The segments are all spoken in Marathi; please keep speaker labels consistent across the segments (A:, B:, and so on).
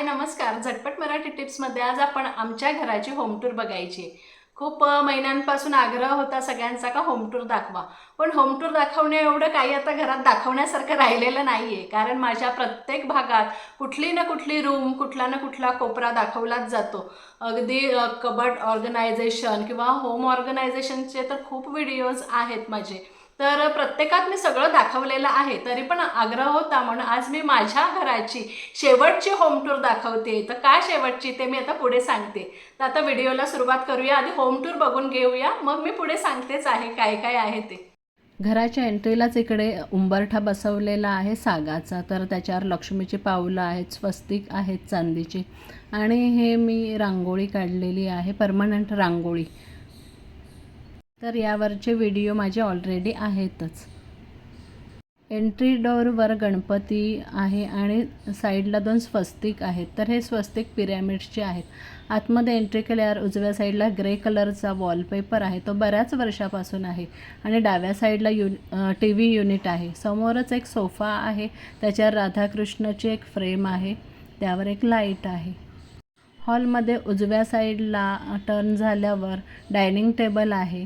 A: हाय नमस्कार. झटपट मराठी टिप्समध्ये आज आपण आमच्या घराची होम टूर बघायची. खूप महिन्यांपासून आग्रह होता सगळ्यांचा का होम टूर दाखवा. पण होम टूर दाखवणे एवढं काही आता घरात दाखवण्यासारखं राहिलेलं नाहीये. कारण माझ्या प्रत्येक भागात कुठली ना कुठली रूम, कुठला ना कुठला कोपरा दाखवलाच जातो. अगदी कबड ऑर्गनायझेशन किंवा होम ऑर्गनायझेशनचे तर खूप व्हिडिओज आहेत माझे. तर प्रत्येकात मी सगळं दाखवलेलं आहे. तरी पण आग्रह होता म्हणून आज मी माझ्या घराची शेवटची होम टूर दाखवते. तर काय शेवटची ते मी आता पुढे सांगते. तर आता व्हिडिओला सुरुवात करूया. आधी होम टूर बघून घेऊया, मग मी पुढे सांगतेच आहे काय काय आहे ते. घराच्या एंट्रीलाच इकडे उंबरठा बसवलेला आहे सागाचा. तर त्याच्यावर लक्ष्मीची पावलं आहेत, स्वस्तिक आहेत चांदीची. आणि हे मी रांगोळी काढलेली आहे, परमनंट रांगोळी. तर यावरचे व्हिडिओ माझे ऑलरेडी आहेतच. एंट्री डोअरवर गणपती आहे आणि साईडला 2 स्वस्तिक आहेत. तर हे स्वस्तिक पिरॅमिड्सचे आहेत. आतमध्ये एंट्री केल्यावर उजव्या साईडला ग्रे कलरचा वॉलपेपर आहे, तो बऱ्याच वर्षापासून आहे. आणि डाव्या साईडला TV युनिट आहे. समोरच एक सोफा आहे, त्याच्यावर राधाकृष्णाची एक फ्रेम आहे, त्यावर एक लाईट आहे. हॉलमध्ये उजव्या साईडला टर्न झाल्यावर डायनिंग टेबल आहे.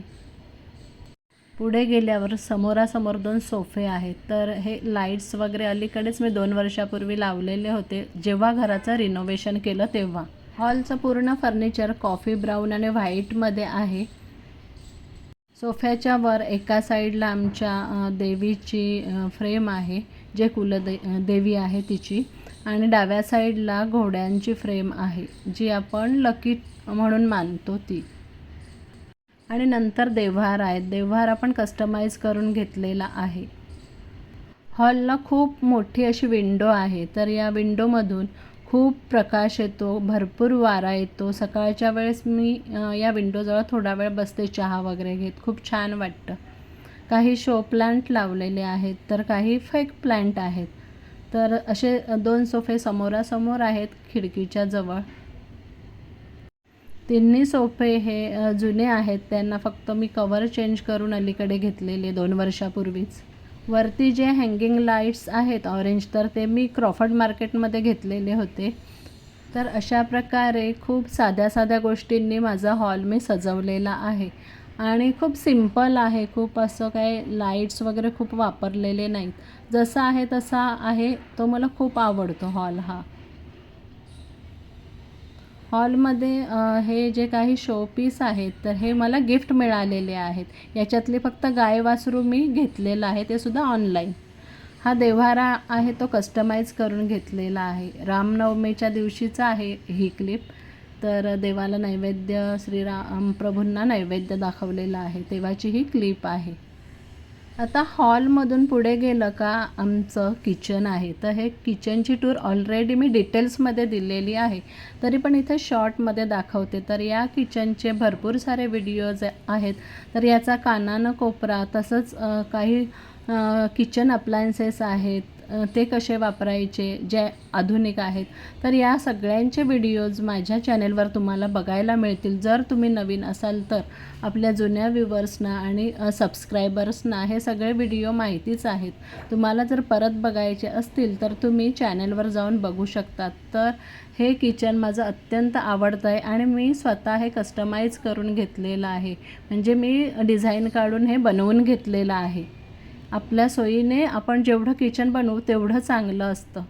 A: पुढे गेल्यावर समोरासमोर 2 सोफे आहेत. तर हे लाईट्स वगैरे अलीकडेच मी 2 वर्षापूर्वी लावलेले होते, जेव्हा घराचं रिनोव्हेशन केलं तेव्हा. हॉलचं पूर्ण फर्निचर कॉफी ब्राऊन आणि व्हाईटमध्ये आहे. सोफ्याच्या वर एका साईडला आमच्या देवीची फ्रेम आहे, जे देवी आहे तिची. आणि डाव्या साईडला घोड्यांची फ्रेम आहे, जी आपण लकी म्हणून मानतो ती. आणि नंतर देव्हार आहेत. देव्हार आपण कस्टमाइज करून घेतलेला आहे. हॉलला खूप मोठी अशी विंडो आहे. तर या विंडोमधून खूप प्रकाश येतो, भरपूर वारा येतो. सकाळच्या वेळेस मी या विंडोजवळ थोडा वेळ बसते चहा वगैरे घेत. खूप छान वाटतं. काही शो प्लांट लावलेले आहेत, तर काही फेक प्लांट आहेत. तर असे 2 सोफे समोरासमोर आहेत खिडकीच्या जवळ. तिन्ही सोफे हे जुने आहेत. त्यांना फक्त मी कवर चेंज करून अलीकडे घेतलेले 2 वर्षापूर्वीच. वरती जे हँगिंग लाईट्स आहेत ऑरेंज, तर ते मी क्रॉफर्ड मार्केटमध्ये घेतलेले होते. तर अशा प्रकारे खूप साध्या साध्या गोष्टींनी माझा हॉल मी सजवलेला आहे. आणि खूप सिंपल आहे. खूप असं काय लाईट्स वगैरे खूप वापरलेले नाहीत. जसा आहे तसा आहे. तो मला खूप आवडतो हॉल हा. हॉलमध्ये हे जे काही शोपीस आहेत, तर हे मला गिफ्ट मिळालेले आहेत. याच्यातले फक्त गाय वासरू मी घेतलेलं आहे, ते सुद्धा ऑनलाईन. हा देव्हारा आहे, तो कस्टमाइज करून घेतलेला आहे. रामनवमीच्या दिवशीचा आहे ही क्लिप. तर देवाला नैवेद्य, श्रीराम प्रभूंना नैवेद्य दाखवलेला आहे, तेव्हाची ही क्लिप आहे. आता हॉलमधून पुढे गेलं का आमचं किचन आहे. तर हे किचनची टूर ऑलरेडी मी डिटेल्समध्ये दिलेली आहे, तरी पण इथे शॉर्टमध्ये दाखवते. तर या किचनचे भरपूर सारे व्हिडिओज आहेत. तर याचा कानानं कोपरा, तसंच काही किचन अप्लायन्सेस आहेत, ते कसे वापरायचे, जे आधुनिक आहेत. तर या सगळ्यांचे व्हिडिओज माझ्या चॅनेलवर तुम्हाला बघायला मिळतील. जर तुम्ही नवीन असाल तर. आपल्या जुन्या व्ह्यूवर्सना आणि सबस्क्रायबर्सना हे सगळे व्हिडिओ माहितीच आहेत. तुम्हाला जर परत बघायचे असतील तर तुम्ही चॅनेलवर जाऊन बघू शकतात. तर हे किचन माझं अत्यंत आवडतं आहे आणि मी स्वतः हे कस्टमाइज करून घेतलेलं आहे. म्हणजे मी डिझाईन काढून हे बनवून घेतलेलं आहे. आपल्या सोयीने आपण जेवढं किचन बनवू तेवढं चांगलं असतं.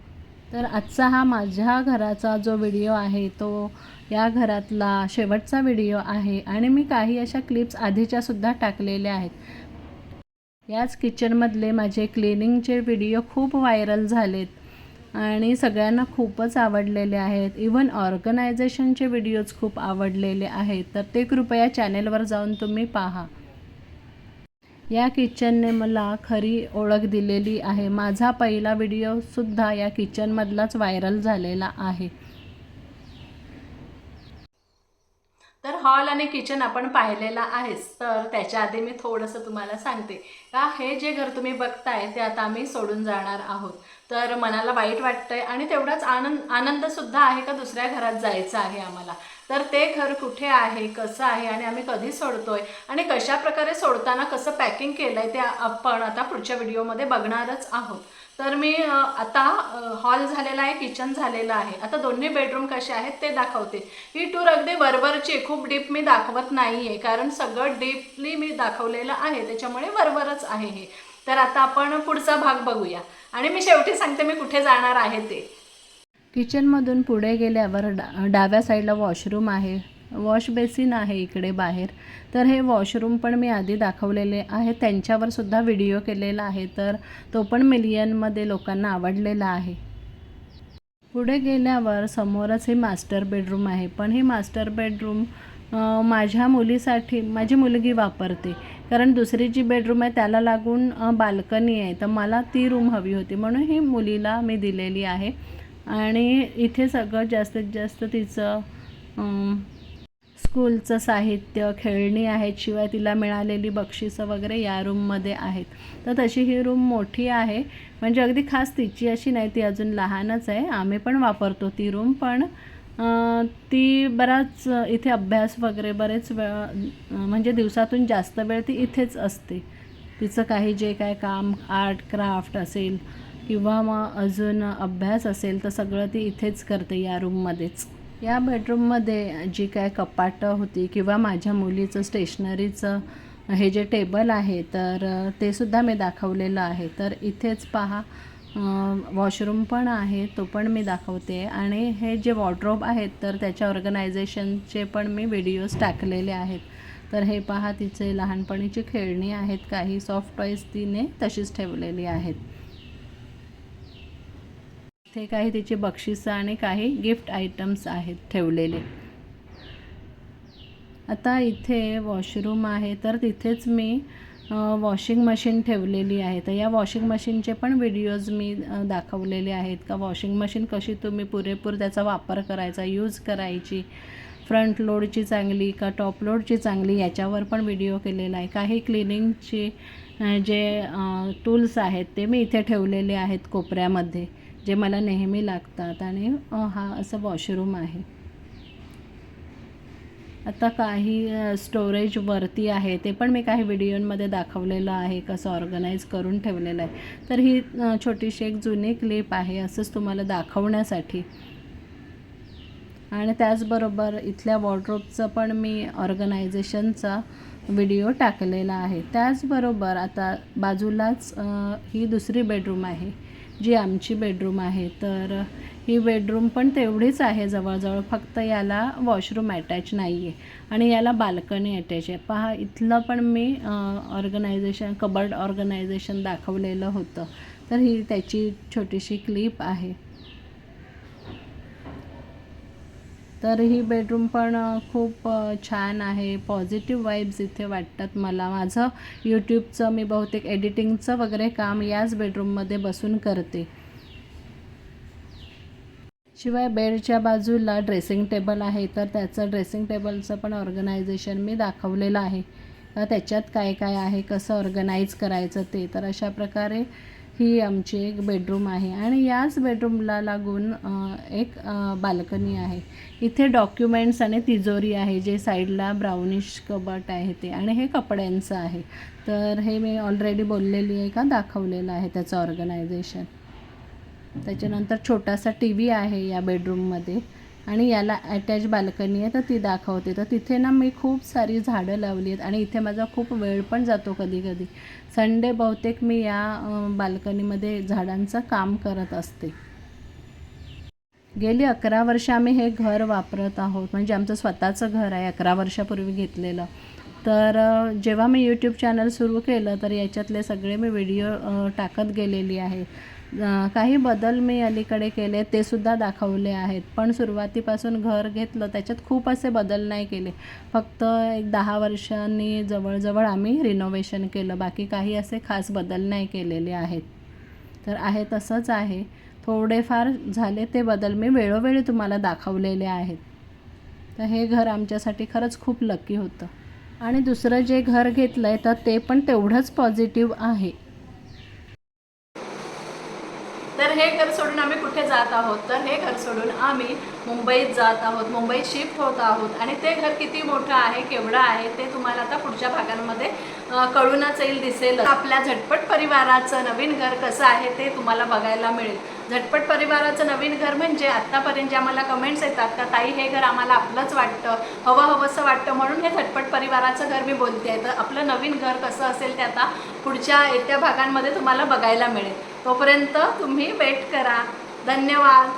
A: तर आजचा हा माझ्या घराचा जो व्हिडिओ आहे, तो या घरातला शेवटचा व्हिडिओ आहे. आणि मी काही अशा क्लिप्स आधीच्यासुद्धा टाकलेल्या आहेत. याच किचनमधले माझे क्लिनिंगचे व्हिडिओ खूप व्हायरल झालेत आणि सगळ्यांना खूपच आवडलेले आहेत. इव्हन ऑर्गनायझेशनचे व्हिडिओज खूप आवडलेले आहेत. तर ते कृपया चॅनेलवर जाऊन तुम्ही पहा. या किचनने मला खरी ओळख दिलेली आहे. माझा पहिला व्हिडिओसुद्धा या किचनमधलाच व्हायरल झालेला आहे. तर हॉल आणि किचन आपण पाहिलेला आहेच. तर त्याच्या आधी मी थोडंसं तुम्हाला सांगते का हे जे घर तुम्ही बघताय ते आता आम्ही सोडून जाणार आहोत. तर मनाला वाईट वाटतंय आणि तेवढाच आनंदसुद्धा आहे का दुसऱ्या घरात जायचं आहे आम्हाला. तर ते घर कुठे आहे, कसं आहे आणि आम्ही कधी सोडतोय आणि कशा प्रकारे सोडताना कसं पॅकिंग केलं आहे ते आपण आता पुढच्या व्हिडिओमध्ये बघणारच आहोत. तर मी आता हॉल झालेला आहे, किचन झालेलं आहे. आता दोन्ही बेडरूम कसे आहेत ते दाखवते. ही टूर अगदी वरवरची, खूप डीप मी दाखवत नाही आहे, कारण सगळं डीपली मी दाखवलेलं आहे, त्याच्यामुळे वरवरच आहे हे. तर आता आपण पुढचा भाग बघूया आणि मी शेवटी सांगते मी कुठे जाणार आहे ते. किचनमधून पुढे गेल्यावर डाव्या साईडला वॉशरूम आहे, वॉश बेसिन आहे इकडे बाहेर. तर हे वॉशरूम पण मी आधी दाखवलेले आहे, त्यांच्यावर सुद्धा व्हिडिओ केलेला आहे, तर तो पण मिलियनमध्ये लोकांना आवडलेला आहे. पुढे गेल्यावर समोरच हे मास्टर बेडरूम आहे, पण हे मास्टर बेडरूम माझ्या मुलीसाठी, माझी मुलगी वापरते, कारण दुसरी जी बेडरूम आहे त्याला लागून बाल्कनी आहे, तर मला ती रूम हवी होती, म्हणून ही मुलीला मी दिलेली आहे. आणि इथे सगळं जास्तीत जास्त तिचं स्कूलचं साहित्य, खेळणी आहेत, शिवाय तिला मिळालेली बक्षिसं वगैरे या रूममध्ये आहेत. तर तशी ही रूम मोठी आहे, म्हणजे अगदी खास तिची अशी नाही, ती अजून लहानच आहे. आम्ही पण वापरतो ती रूम, पण ती बराच इथे अभ्यास वगैरे बरेच वेळ, म्हणजे दिवसातून जास्त वेळ ती इथेच असते. तिचं काही जे काय काम, आर्ट क्राफ्ट असेल किंवा मग अजून अभ्यास असेल, तर सगळं ती इथेच करते, या रूममध्येच. या बेडरूममध्ये जी काय कपाटं होती किंवा माझ्या मुलीचं स्टेशनरीचं हे जे टेबल आहे, तर ते सुद्धा मी दाखवलेलं आहे. तर इथेच पहा वॉशरूम पण आहे, तो पण मी दाखवते. आणि हे जे वॉर्डरोब आहेत, तर त्याच्या ऑर्गनायझेशनचे पण मी व्हिडिओज टाकलेले आहेत. तर हे पहा, तिचे लहानपणीची खेळणी आहेत, काही सॉफ्ट टॉईज तिने तशीच ठेवलेली आहेत. ते काही तिची बक्षिसं आणि काही गिफ्ट आयटम्स आहेत ठेवलेले. आता इथे वॉशरूम आहे, तर तिथेच मी वॉशिंग मशीन ठेवलेली आहे. तर या वॉशिंग मशीनचे पण व्हिडिओज मी दाखवलेले आहेत, का वॉशिंग मशीन कशी तुम्ही पुरेपूर त्याचा वापर करायचा, यूज करायची, फ्रंट लोडची चांगली का टॉप लोडची चांगली, याच्यावर पण व्हिडिओ केलेला आहे. काही क्लिनिंगची जे टूल्स आहेत ते मी इथे ठेवलेले आहेत कोपऱ्यामध्ये, जे मला नेहमी लागतात. आणि हा असं वॉशरूम आहे. आता काही स्टोरेज वरती आहे, ते पण मी काही व्हिडिओमध्ये दाखवलेलं आहे, कसं ऑर्गनाईज करून ठेवलेलं आहे. तर ही छोटीशी एक जुनी क्लिप आहे, असंच तुम्हाला दाखवण्यासाठी. आणि त्याचबरोबर इथल्या वॉर्डरोबचं पण मी ऑर्गनायझेशनचा व्हिडिओ टाकलेला आहे. त्याचबरोबर आता बाजूलाच ही दुसरी बेडरूम आहे, जी आमची बेडरूम आहे. तर ही बेडरूम पण तेवढीच आहे जवळजवळ, फक्त याला वॉशरूम अटॅच नाही आहे आणि याला बाल्कनी अटॅच आहे. पहा, इथलं पण मी ऑर्गनायझेशन, कबर्ड ऑर्गनायझेशन दाखवलेलं होतं. तर ही त्याची छोटीशी क्लिप आहे. तर ही बेडरूम पण खूप छान आहे. पॉझिटिव्ह वाईब्स इथे वाटतात मला. माझं यूट्यूबचं, मी बहुतेक एडिटिंगचं वगैरे काम याच बेडरूममध्ये बसून करते. शिवाय बेडच्या बाजूला ड्रेसिंग टेबल आहे, तर त्याचं ड्रेसिंग टेबलचं पण ऑर्गनायझेशन मी दाखवलेलं आहे. त्याच्यात काय काय आहे, कसं ऑर्गनाईज करायचं ते. तर अशा प्रकारे ही आमची एक बेडरूम आहे. आणि याच बेडरूमला लागून एक बाल्कनी आहे. इथे डॉक्युमेंट्स आणि तिजोरी आहे, जे साईडला ब्राउनिश कबट आहे ते, आणि हे कपड्यांचं आहे. तर हे मी ऑलरेडी बोललेली आहे का, दाखवलेलं आहे त्याचं ऑर्गनायझेशन. त्याच्यानंतर छोटासा टी व्ही आहे या बेडरूममध्ये, आणि याला अटॅच बाल्कनी आहे, तर ती दाखवते. तर तिथे ना मी खूप सारी झाडं लावली आहेत, आणि इथे माझा खूप वेळ पण जातो कधी कधी. संडे बहुतेक मी या बाल्कनीमध्ये झाडांचं काम करत असते. गेली 11 वर्ष आम्ही हे घर वापरत आहोत, म्हणजे आमचं स्वतःचं घर आहे, 11 वर्षापूर्वी घेतलेलं. तर जेव्हा मी यूट्यूब चॅनल सुरू केलं, तर याच्यातले सगळे मी व्हिडिओ टाकत गेलेली आहे. काही बदल मी अलीकडे केले, ते सुद्धा दाखवले आहेत. पण सुरुवातीपासून घर घेतलं, त्याच्यात खूप असे बदल नाही केले. फक्त एक 10 वर्षांनी जवळजवळ आम्ही रिनोव्हेशन केलं, बाकी काही असे खास बदल नाही केलेले आहेत. तर आहे तसंच आहे. थोडेफार झाले ते बदल मी वेळोवेळी तुम्हाला दाखवलेले आहेत. तर हे घर आमच्यासाठी खरंच खूप लकी होतं. आणि दुसरं जे घर घेतलं आहे, तर ते पण तेवढंच पॉझिटिव्ह आहे. तर हे घर सोडून आम्ही कुठे जात आहोत, तर हे घर सोडून आम्ही मुंबईत जात आहोत, मुंबईत शिफ्ट होत आहोत. आणि ते घर किती मोठं आहे, केवढं आहे ते तुम्हाला आता पुढच्या भागांमध्ये कळूनच येईल, दिसेल. आपल्या झटपट परिवाराचं नवीन घर कसं आहे ते तुम्हाला बघायला मिळेल. झटपट परिवाराचं नवीन घर म्हणजे आत्तापर्यंत ज्या मला कमेंट्स येतात का ताई हे घर आम्हाला आपलंच वाटतं, हवंसं वाटतं, म्हणून हे झटपट परिवाराचं घर मी बोलते आहे. तर आपलं नवीन घर कसं असेल ते आता पुढच्या येत्या भागांमध्ये तुम्हाला बघायला मिळेल. तोपर्यंत तुम्ही वेट करा. धन्यवाद.